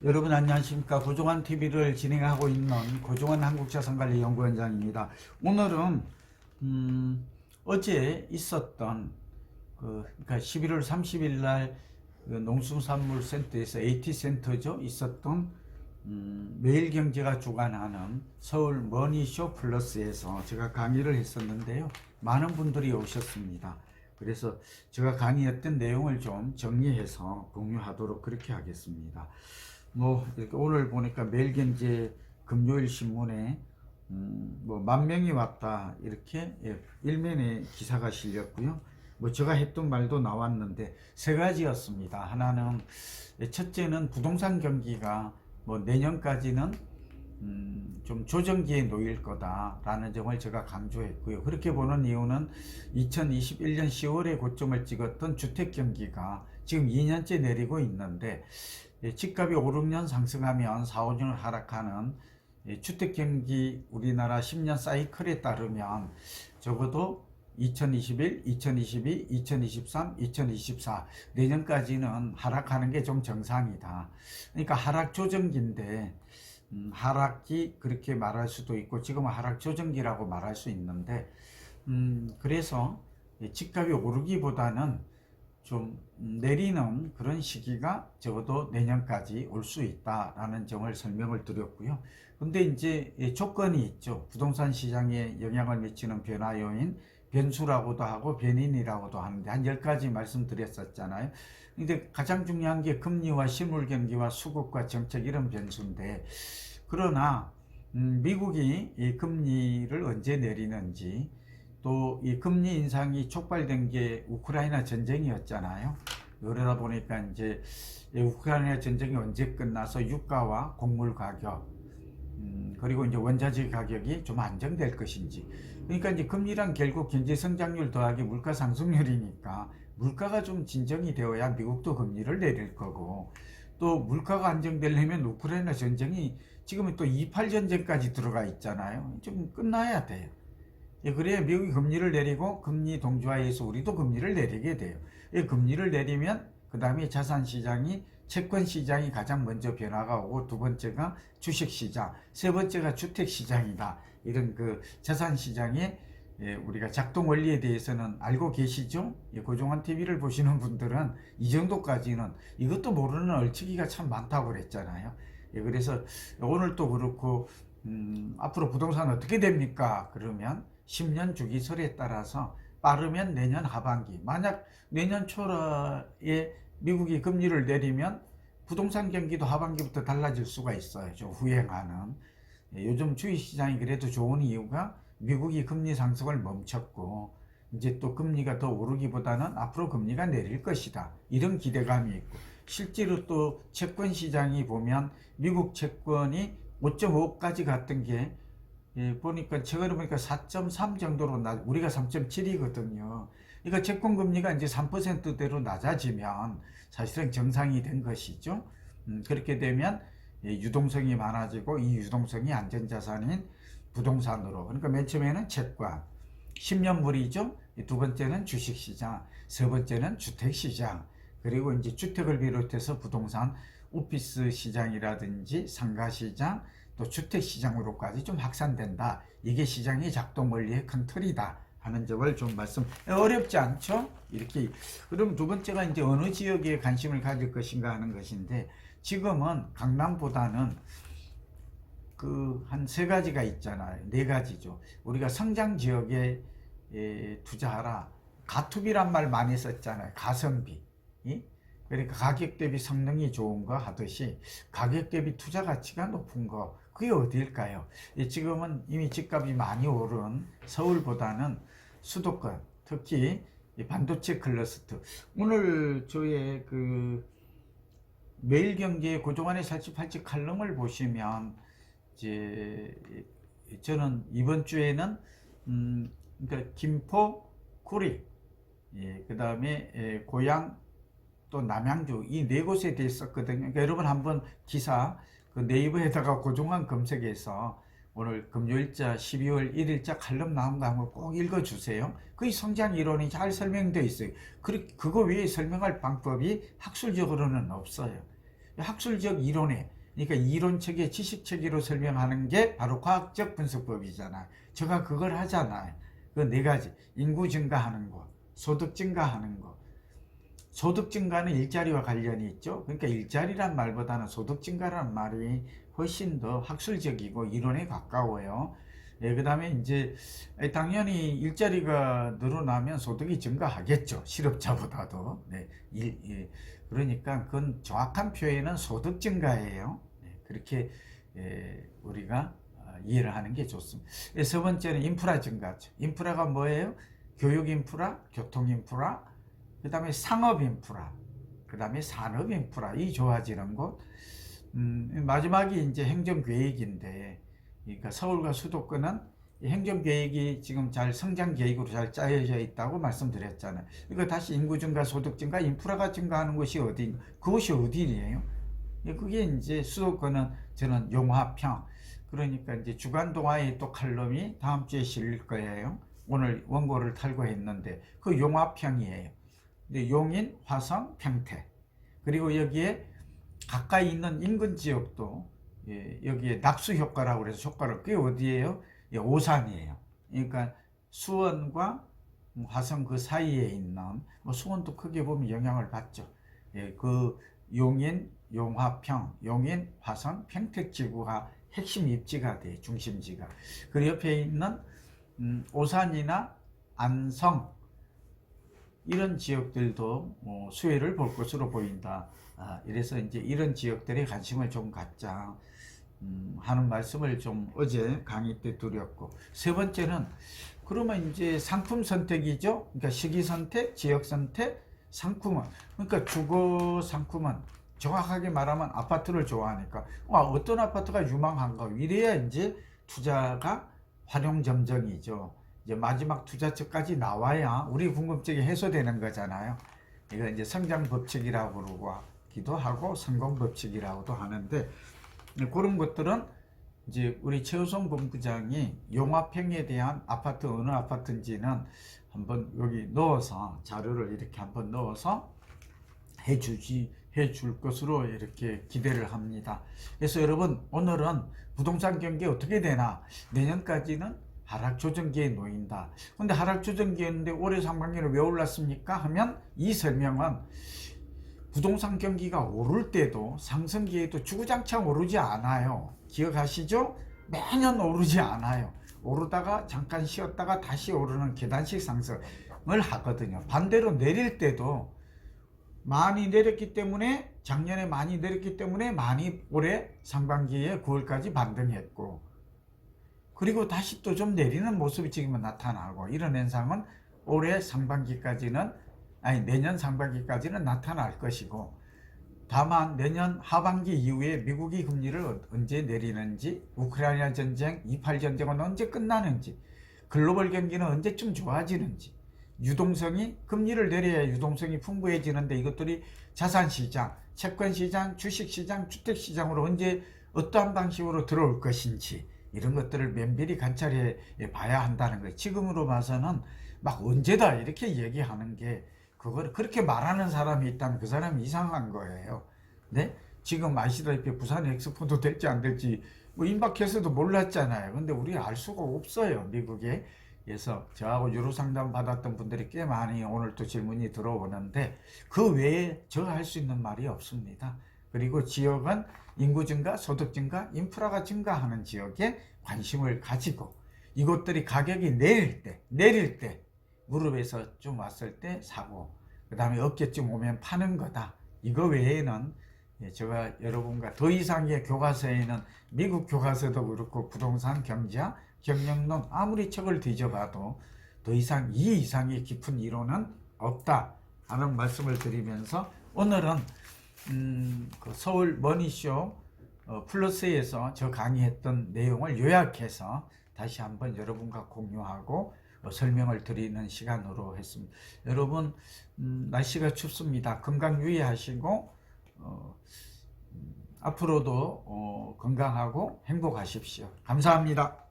여러분 안녕하십니까. 고종환 TV를 진행하고 있는 고종환 한국자산관리연구원장입니다. 오늘은 어제 있었던 그러니까 11월 30일 날 농수산물센터에서 AT센터죠 있었던 매일경제가 주관하는 서울 머니쇼 플러스에서 제가 강의를 했었는데요. 많은 분들이 오셨습니다. 그래서 제가 강의했던 내용을 좀 정리해서 공유하도록 그렇게 하겠습니다. 이렇게 오늘 보니까 매일경제 금요일 신문에 10,000명이 왔다 이렇게 일면에 기사가 실렸고요. 제가 했던 말도 나왔는데 세 가지였습니다. 하나는 첫째는 부동산 경기가 내년까지는 좀 조정기에 놓일 거다라는 점을 제가 강조했고요. 그렇게 보는 이유는 2021년 10월에 고점을 찍었던 주택 경기가 지금 2년째 내리고 있는데 집값이 5, 6년 상승하면 4, 5년 하락하는 주택경기 우리나라 10년 사이클에 따르면 적어도 2021, 2022, 2023, 2024 내년까지는 하락하는 게 좀 정상이다. 그러니까 하락 조정기인데 하락기 그렇게 말할 수도 있고 지금은 하락 조정기라고 말할 수 있는데 그래서 집값이 오르기보다는 좀 내리는 그런 시기가 적어도 내년까지 올 수 있다라는 점을 설명을 드렸고요. 근데 이제 조건이 있죠. 부동산 시장에 영향을 미치는 변화 요인, 변수라고도 하고 변인이라고도 하는데 한 10가지 말씀드렸었잖아요. 근데 가장 중요한 게 금리와 실물 경기와 수급과 정책 이런 변수인데 그러나 미국이 이 금리를 언제 내리는지 또 이 금리 인상이 촉발된 게 우크라이나 전쟁이었잖아요. 그러다 보니까 이제 우크라이나 전쟁이 언제 끝나서 유가와 곡물 가격 그리고 이제 원자재 가격이 좀 안정될 것인지. 그러니까 이제 금리란 결국 경제 성장률 더하기 물가 상승률이니까 물가가 좀 진정이 되어야 미국도 금리를 내릴 거고 또 물가가 안정되려면 우크라이나 전쟁이 지금은 또 28 전쟁까지 들어가 있잖아요. 좀 끝나야 돼요. 그래야 미국이 금리를 내리고 금리 동조화해서 우리도 금리를 내리게 돼요. 금리를 내리면 그 다음에 자산시장이 채권시장이 가장 먼저 변화가 오고 두 번째가 주식시장, 세 번째가 주택시장이다. 이런 그 자산시장의 우리가 작동 원리에 대해서는 알고 계시죠? 고종환 TV를 보시는 분들은 이 정도까지는 이것도 모르는 얼치기가 참 많다고 그랬잖아요. 그래서 오늘 또 그렇고 앞으로 부동산 어떻게 됩니까? 그러면 10년 주기설에 따라서 빠르면 내년 하반기, 만약 내년 초에 미국이 금리를 내리면 부동산 경기도 하반기부터 달라질 수가 있어요. 좀 후행하는. 요즘 주식시장이 그래도 좋은 이유가 미국이 금리 상승을 멈췄고 이제 또 금리가 더 오르기보다는 앞으로 금리가 내릴 것이다. 이런 기대감이 있고 실제로 또 채권시장이 보면 미국 채권이 5.5까지 갔던 게 보니까 최근에 보니까 4.3 정도로 우리가 3.7이거든요. 그러니까 채권금리가 이제 3%대로 낮아지면 사실은 정상이 된 것이죠. 그렇게 되면 유동성이 많아지고 이 유동성이 안전자산인 부동산으로 그러니까 맨 처음에는 채권 10년물이죠. 두 번째는 주식시장, 세 번째는 주택시장 그리고 이제 주택을 비롯해서 부동산 오피스 시장이라든지 상가시장 또 주택시장으로까지 좀 확산된다. 이게 시장의 작동 원리의 큰 틀이다 하는 점을 좀 말씀. 어렵지 않죠? 이렇게. 그럼 두 번째가 이제 어느 지역에 관심을 가질 것인가 하는 것인데 지금은 강남보다는 한 세 가지가 있잖아요. 네 가지죠. 우리가 성장 지역에 투자하라. 가투비란 말 많이 썼잖아요. 가성비. 그러니까 가격 대비 성능이 좋은 거 하듯이 가격 대비 투자 가치가 높은 거 그게 어디일까요? 지금은 이미 집값이 많이 오른 서울보다는 수도권 특히 반도체 클러스터 오늘 저의 매일경제 고종환의 살찌팔찌 칼럼을 보시면 이제 저는 이번 주에는 그러니까 김포, 구리 그 다음에 고양 또 남양주 이 네 곳에 대해 썼거든요. 그러니까 여러분 한번 기사 네이버에다가 고종환 검색해서 오늘 금요일자 12월 1일자 칼럼 나온 거 한번 꼭 읽어주세요. 그 성장 이론이 잘 설명되어 있어요. 그거 외에 설명할 방법이 학술적으로는 없어요. 학술적 이론에, 그러니까 이론체계, 지식체계로 설명하는 게 바로 과학적 분석법이잖아요. 제가 그걸 하잖아요. 그 네 가지. 인구 증가하는 거, 소득 증가하는 거. 소득 증가는 일자리와 관련이 있죠. 그러니까 일자리란 말보다는 소득 증가라는 말이 훨씬 더 학술적이고 이론에 가까워요. 예, 그 다음에 이제 당연히 일자리가 늘어나면 소득이 증가하겠죠. 실업자보다도. 네, 예, 그러니까 그건 정확한 표현은 소득 증가예요. 네, 그렇게 우리가 이해를 하는 게 좋습니다. 세 번째는 인프라 증가죠. 인프라가 뭐예요? 교육 인프라, 교통 인프라, 그 다음에 상업 인프라, 그 다음에 산업 인프라, 이 좋아지는 곳. 마지막이 이제 행정계획인데, 그러니까 서울과 수도권은 행정계획이 지금 잘 성장계획으로 잘 짜여져 있다고 말씀드렸잖아요. 이거 다시 인구 증가, 소득 증가, 인프라가 증가하는 곳이 어디, 그곳이 어디예요? 그게 이제 수도권은 저는 용화평. 그러니까 이제 주간동아의 또 칼럼이 다음 주에 실릴 거예요. 오늘 원고를 탈고했는데 그 용화평이에요. 용인, 화성, 평택. 그리고 여기에 가까이 있는 인근 지역도 여기에 낙수 효과라고 그래서 효과를, 그게 어디예요? 오산이에요. 그러니까 수원과 화성 그 사이에 있는, 수원도 크게 보면 영향을 받죠. 그 용인, 용화평, 용인, 화성, 평택 지구가 핵심 입지가 돼, 중심지가. 그 옆에 있는 오산이나 안성, 이런 지역들도 수혜를 볼 것으로 보인다. 이래서 이제 이런 지역들에 관심을 좀 갖자 하는 말씀을 좀 어제 강의 때 드렸고, 세 번째는 그러면 이제 상품 선택이죠. 그러니까 시기 선택, 지역 선택, 상품은, 그러니까 주거 상품은 정확하게 말하면 아파트를 좋아하니까 어떤 아파트가 유망한가, 이래야 이제 투자가 활용점정이죠. 이제 마지막 투자처까지 나와야 우리 궁금증이 해소되는 거잖아요. 이거 이제 성장 법칙이라고 그러기도 하고 성공 법칙이라고도 하는데, 그런 것들은 이제 우리 최우성 본부장이 용화평에 대한 아파트 어느 아파트인지는 한번 여기 넣어서 자료를 이렇게 한번 넣어서 해줄 것으로 이렇게 기대를 합니다. 그래서 여러분, 오늘은 부동산 경기 어떻게 되나, 내년까지는 하락 조정기에 놓인다. 근데 하락 조정기였는데 올해 상반기는 왜 올랐습니까? 하면 이 설명은 부동산 경기가 오를 때도 상승기에도 주구장창 오르지 않아요. 기억하시죠? 매년 오르지 않아요. 오르다가 잠깐 쉬었다가 다시 오르는 계단식 상승을 하거든요. 반대로 내릴 때도 많이 내렸기 때문에, 작년에 많이 내렸기 때문에 많이 올해 상반기에 9월까지 반등했고, 그리고 다시 또 좀 내리는 모습이 지금은 나타나고, 이런 현상은 올해 상반기까지는, 내년 상반기까지는 나타날 것이고, 다만 내년 하반기 이후에 미국이 금리를 언제 내리는지, 우크라이나 전쟁, 28 전쟁은 언제 끝나는지, 글로벌 경기는 언제쯤 좋아지는지, 유동성이, 금리를 내려야 유동성이 풍부해지는데 이것들이 자산시장, 채권시장, 주식시장, 주택시장으로 언제 어떠한 방식으로 들어올 것인지, 이런 것들을 면밀히 관찰해 봐야 한다는 거예요. 지금으로 봐서는 막 언제다 이렇게 얘기하는 게, 그걸 그렇게 말하는 사람이 있다면 그 사람이 이상한 거예요. 네? 지금 아시다시피 부산 엑스포도 될지 안 될지 임박해서도 몰랐잖아요. 근데 우리 알 수가 없어요, 미국에. 그래서 저하고 유로 상담 받았던 분들이 꽤 많이 오늘 또 질문이 들어오는데, 그 외에 저 할 수 있는 말이 없습니다. 그리고 지역은 인구 증가, 소득 증가, 인프라가 증가하는 지역에 관심을 가지고, 이것들이 가격이 내릴 때 무릎에서 좀 왔을 때 사고, 그 다음에 어깨쯤 오면 파는 거다. 이거 외에는 제가 여러분과 더 이상의 교과서에는, 미국 교과서도 그렇고 부동산 경제학, 경영론 아무리 책을 뒤져봐도 더 이상 이 이상의 깊은 이론은 없다 하는 말씀을 드리면서, 오늘은 그 서울 머니쇼 플러스에서 저 강의했던 내용을 요약해서 다시 한번 여러분과 공유하고 설명을 드리는 시간으로 했습니다. 여러분, 날씨가 춥습니다. 건강 유의하시고 앞으로도 건강하고 행복하십시오. 감사합니다.